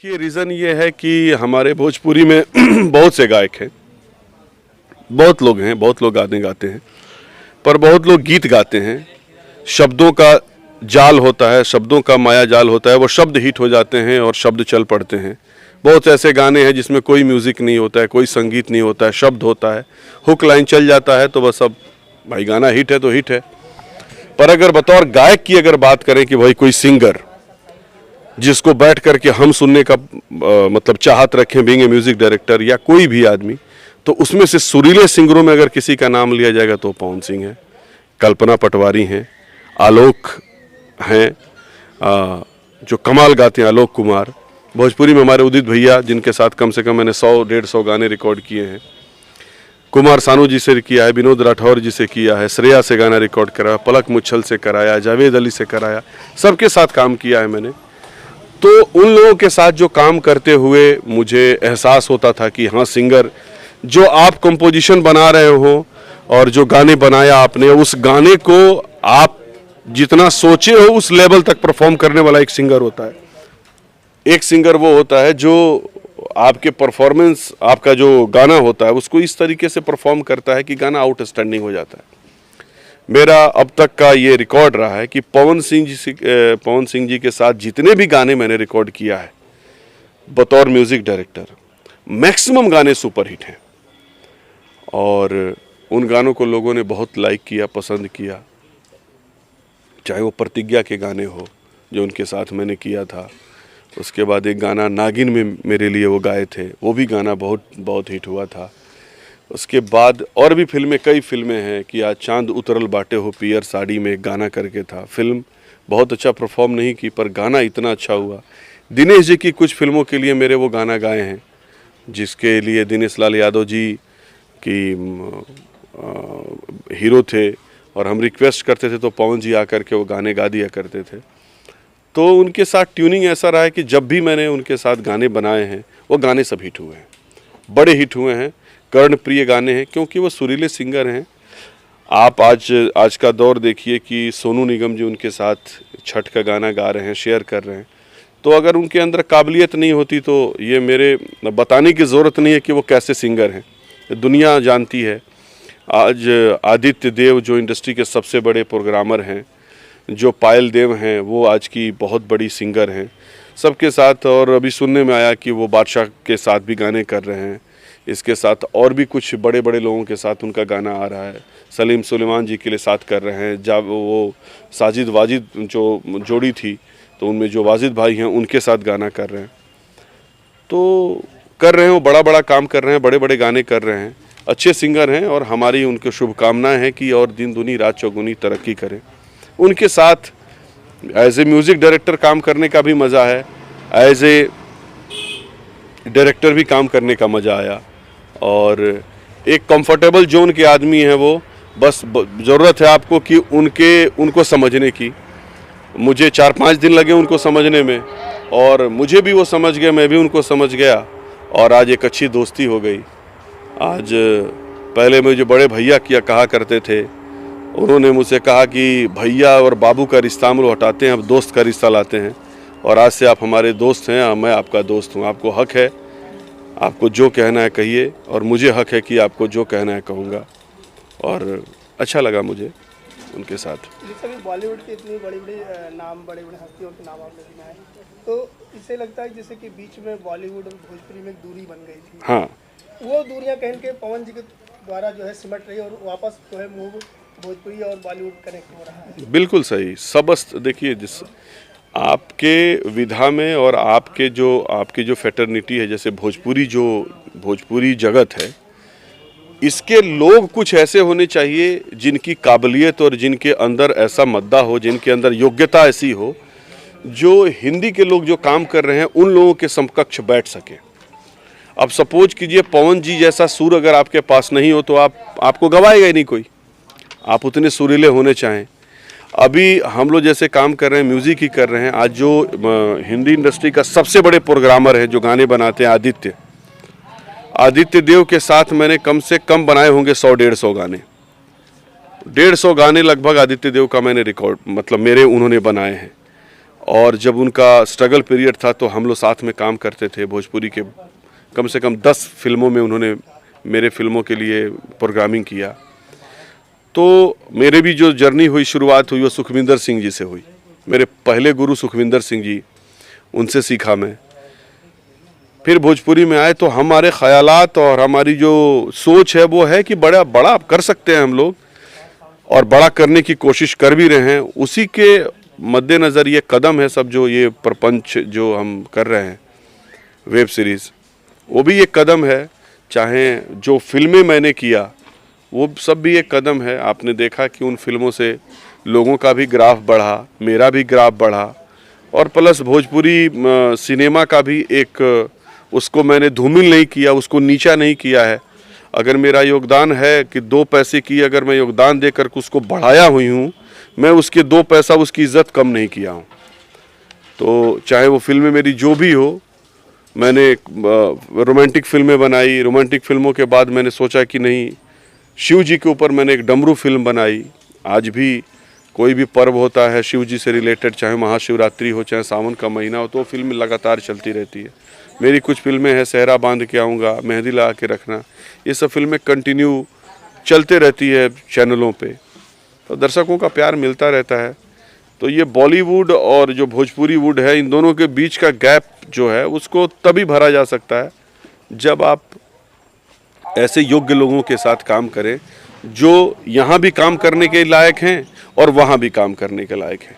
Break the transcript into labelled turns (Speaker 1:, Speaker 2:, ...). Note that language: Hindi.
Speaker 1: देखिए रीज़न ये है कि हमारे भोजपुरी में बहुत से गायक हैं, बहुत लोग हैं, बहुत लोग गाने गाते हैं, पर बहुत लोग गीत गाते हैं। शब्दों का जाल होता है, शब्दों का माया जाल होता है, वो शब्द हिट हो जाते हैं और शब्द चल पड़ते हैं। बहुत ऐसे गाने हैं जिसमें कोई म्यूज़िक नहीं होता है, कोई संगीत नहीं होता है, शब्द होता है, हुक लाइन चल जाता है तो बस अब भाई गाना हिट है तो हिट है। पर अगर बतौर गायक की अगर बात करें कि भाई कोई सिंगर जिसको बैठ करके हम सुनने का मतलब चाहत रखें, बीइंग ए म्यूजिक डायरेक्टर या कोई भी आदमी, तो उसमें से सुरीले सिंगरों में अगर किसी का नाम लिया जाएगा तो पवन सिंह है, कल्पना पटवारी हैं, आलोक हैं, जो कमाल गाते हैं आलोक कुमार। भोजपुरी में हमारे उदित भैया जिनके साथ कम से कम मैंने 100-150 गाने रिकॉर्ड किए हैं। कुमार सानू जी से किया है, विनोद राठौर जी से किया है, श्रेया से गाना रिकॉर्ड कराया, पलक मुच्छल से कराया, जावेद अली से कराया, सबके साथ काम किया है मैंने। तो उन लोगों के साथ जो काम करते हुए मुझे एहसास होता था कि हाँ, सिंगर जो आप कंपोजिशन बना रहे हो और जो गाने बनाया आपने, उस गाने को आप जितना सोचे हो उस लेवल तक परफॉर्म करने वाला एक सिंगर होता है। एक सिंगर वो होता है जो आपके परफॉर्मेंस, आपका जो गाना होता है उसको इस तरीके से परफॉर्म करता है कि गाना आउटस्टैंडिंग हो जाता है। मेरा अब तक का ये रिकॉर्ड रहा है कि पवन सिंह जी के साथ जितने भी गाने मैंने रिकॉर्ड किया है बतौर म्यूज़िक डायरेक्टर, मैक्सिमम गाने सुपरहिट हैं और उन गानों को लोगों ने बहुत लाइक किया, पसंद किया। चाहे वो प्रतिज्ञा के गाने हो जो उनके साथ मैंने किया था, उसके बाद एक गाना नागिन में मेरे लिए वो गाए थे, वो भी गाना बहुत हिट हुआ था। उसके बाद और भी फिल्में, कई फिल्में हैं कि आज चांद उतरल बाटे हो पियर साड़ी में एक गाना करके था। फिल्म बहुत अच्छा परफॉर्म नहीं की पर गाना इतना अच्छा हुआ। दिनेश जी की कुछ फिल्मों के लिए मेरे वो गाना गाए हैं, जिसके लिए दिनेश लाल यादव जी की हीरो थे और हम रिक्वेस्ट करते थे तो पवन जी आकर के वो गाने गा दिया करते थे। तो उनके साथ ट्यूनिंग ऐसा रहा है कि जब भी मैंने उनके साथ गाने बनाए हैं वो गाने सब हिट हुए हैं, बड़े हिट हुए हैं, कर्णप्रिय गाने हैं, क्योंकि वो सुरीले सिंगर हैं। आप आज का दौर देखिए कि सोनू निगम जी उनके साथ छठ का गाना गा रहे हैं, शेयर कर रहे हैं। तो अगर उनके अंदर काबिलियत नहीं होती तो ये मेरे बताने की ज़रूरत नहीं है कि वो कैसे सिंगर हैं, दुनिया जानती है। आज आदित्य देव जो इंडस्ट्री के सबसे बड़े प्रोग्रामर हैं, जो पायल देव हैं, वो आज की बहुत बड़ी सिंगर हैं सबके साथ। और अभी सुनने में आया कि वो बादशाह के साथ भी गाने कर रहे हैं, इसके साथ और भी कुछ बड़े बड़े लोगों के साथ उनका गाना आ रहा है। सलीम सुलेमान जी के लिए साथ कर रहे हैं, जब वो साजिद वाजिद जो जोड़ी थी तो उनमें जो वाजिद भाई हैं उनके साथ गाना कर रहे हैं। तो कर रहे हैं, वो बड़ा बड़ा काम कर रहे हैं, बड़े बड़े गाने कर रहे हैं, अच्छे सिंगर हैं और हमारी उनके शुभकामनाएं हैं कि और दिन दुनी रात चौगुनी तरक्की करें। उनके साथ एज ए म्यूज़िक डायरेक्टर काम करने का भी मज़ा है, एज ए डायरेक्टर भी काम करने का मज़ा आया और एक कंफर्टेबल जोन के आदमी हैं वो। बस ज़रूरत है आपको कि उनको समझने की। मुझे 4-5 दिन लगे उनको समझने में और मुझे भी वो समझ गए, मैं भी उनको समझ गया और आज एक अच्छी दोस्ती हो गई। आज पहले मुझे बड़े भैया कहा करते थे, उन्होंने मुझसे कहा कि भैया और बाबू का रिश्ता हम लोग हटाते हैं, अब दोस्त का रिश्ता लाते हैं और आज से आप हमारे दोस्त हैं, मैं आपका दोस्त हूँ। आपको हक है, आपको जो कहना है कहिए और मुझे हक है कि आपको जो कहना है कहूँगा। और अच्छा लगा मुझे उनके साथ।
Speaker 2: बॉलीवुड के इतनी बड़ी नाम, बड़े बड़े हस्तियों के नाम आपने गिनाए, तो इससे लगता है जैसे कि बीच में बॉलीवुड और भोजपुरी में दूरी बन गई थी।
Speaker 1: हाँ,
Speaker 2: वो दूरियां कहीं के पवन जी के द्वारा जो है सिमट रही और वापस जो है मूव भोजपुरी और बॉलीवुड कनेक्ट हो रहा है।
Speaker 1: बिल्कुल सही। सबस्त देखिए, जिस आपके विधा में और आपकी जो फैटर्निटी है, जैसे भोजपुरी जगत है, इसके लोग कुछ ऐसे होने चाहिए जिनकी काबिलियत और जिनके अंदर ऐसा मद्दा हो, जिनके अंदर योग्यता ऐसी हो, जो हिंदी के लोग जो काम कर रहे हैं उन लोगों के समकक्ष बैठ सके। अब सपोज कीजिए पवन जी जैसा सुर अगर आपके पास नहीं हो तो आपको गवाएगा ही नहीं कोई, आप उतने सुरीले होने चाहें। अभी हम लोग जैसे काम कर रहे हैं, म्यूज़िक ही कर रहे हैं, आज जो हिंदी इंडस्ट्री का सबसे बड़े प्रोग्रामर है जो गाने बनाते हैं, आदित्य देव के साथ मैंने कम से कम बनाए होंगे 100-150 गाने। 150 गाने लगभग आदित्य देव का मैंने रिकॉर्ड, मतलब उन्होंने बनाए हैं। और जब उनका स्ट्रगल पीरियड था तो हम लोग साथ में काम करते थे। भोजपुरी के कम से कम 10 फिल्मों में उन्होंने मेरे फिल्मों के लिए प्रोग्रामिंग किया। तो मेरे भी जो जर्नी हुई, शुरुआत हुई, वो सुखविंदर सिंह जी से हुई। मेरे पहले गुरु सुखविंदर सिंह जी, उनसे सीखा मैं। फिर भोजपुरी में आए तो हमारे ख्यालात और हमारी जो सोच है वो है कि बड़ा बड़ा कर सकते हैं हम लोग, और बड़ा करने की कोशिश कर भी रहे हैं। उसी के मद्देनज़र ये कदम है सब, जो ये प्रपंच जो हम कर रहे हैं वेब सीरीज़, वो भी एक कदम है। चाहे जो फिल्में मैंने किया वो सब भी एक कदम है। आपने देखा कि उन फिल्मों से लोगों का भी ग्राफ बढ़ा, मेरा भी ग्राफ बढ़ा, और प्लस भोजपुरी सिनेमा का भी एक, उसको मैंने धूमिल नहीं किया, उसको नीचा नहीं किया है। अगर मेरा योगदान है कि 2 पैसे की अगर मैं योगदान देकर के उसको बढ़ाया हुई हूँ, मैं उसके 2 पैसा उसकी इज़्ज़त कम नहीं किया हूँ। तो चाहे वो फिल्में मेरी जो भी हो, मैंने रोमांटिक फिल्में बनाई। रोमांटिक फिल्मों के बाद मैंने सोचा कि नहीं, शिव जी के ऊपर मैंने एक डमरू फिल्म बनाई। आज भी कोई भी पर्व होता है शिव जी से रिलेटेड, चाहे महाशिवरात्रि हो, चाहे सावन का महीना हो, तो फिल्म लगातार चलती रहती है। मेरी कुछ फिल्में हैं, सहरा बांध के आऊँगा, मेहंदी लगा के रखना, ये सब फिल्में कंटिन्यू चलते रहती है चैनलों पे, तो दर्शकों का प्यार मिलता रहता है। तो ये बॉलीवुड और जो भोजपुरी वुड है, इन दोनों के बीच का गैप जो है उसको तभी भरा जा सकता है जब आप ऐसे योग्य लोगों के साथ काम करें जो यहाँ भी काम करने के लायक हैं और वहाँ भी काम करने के लायक हैं।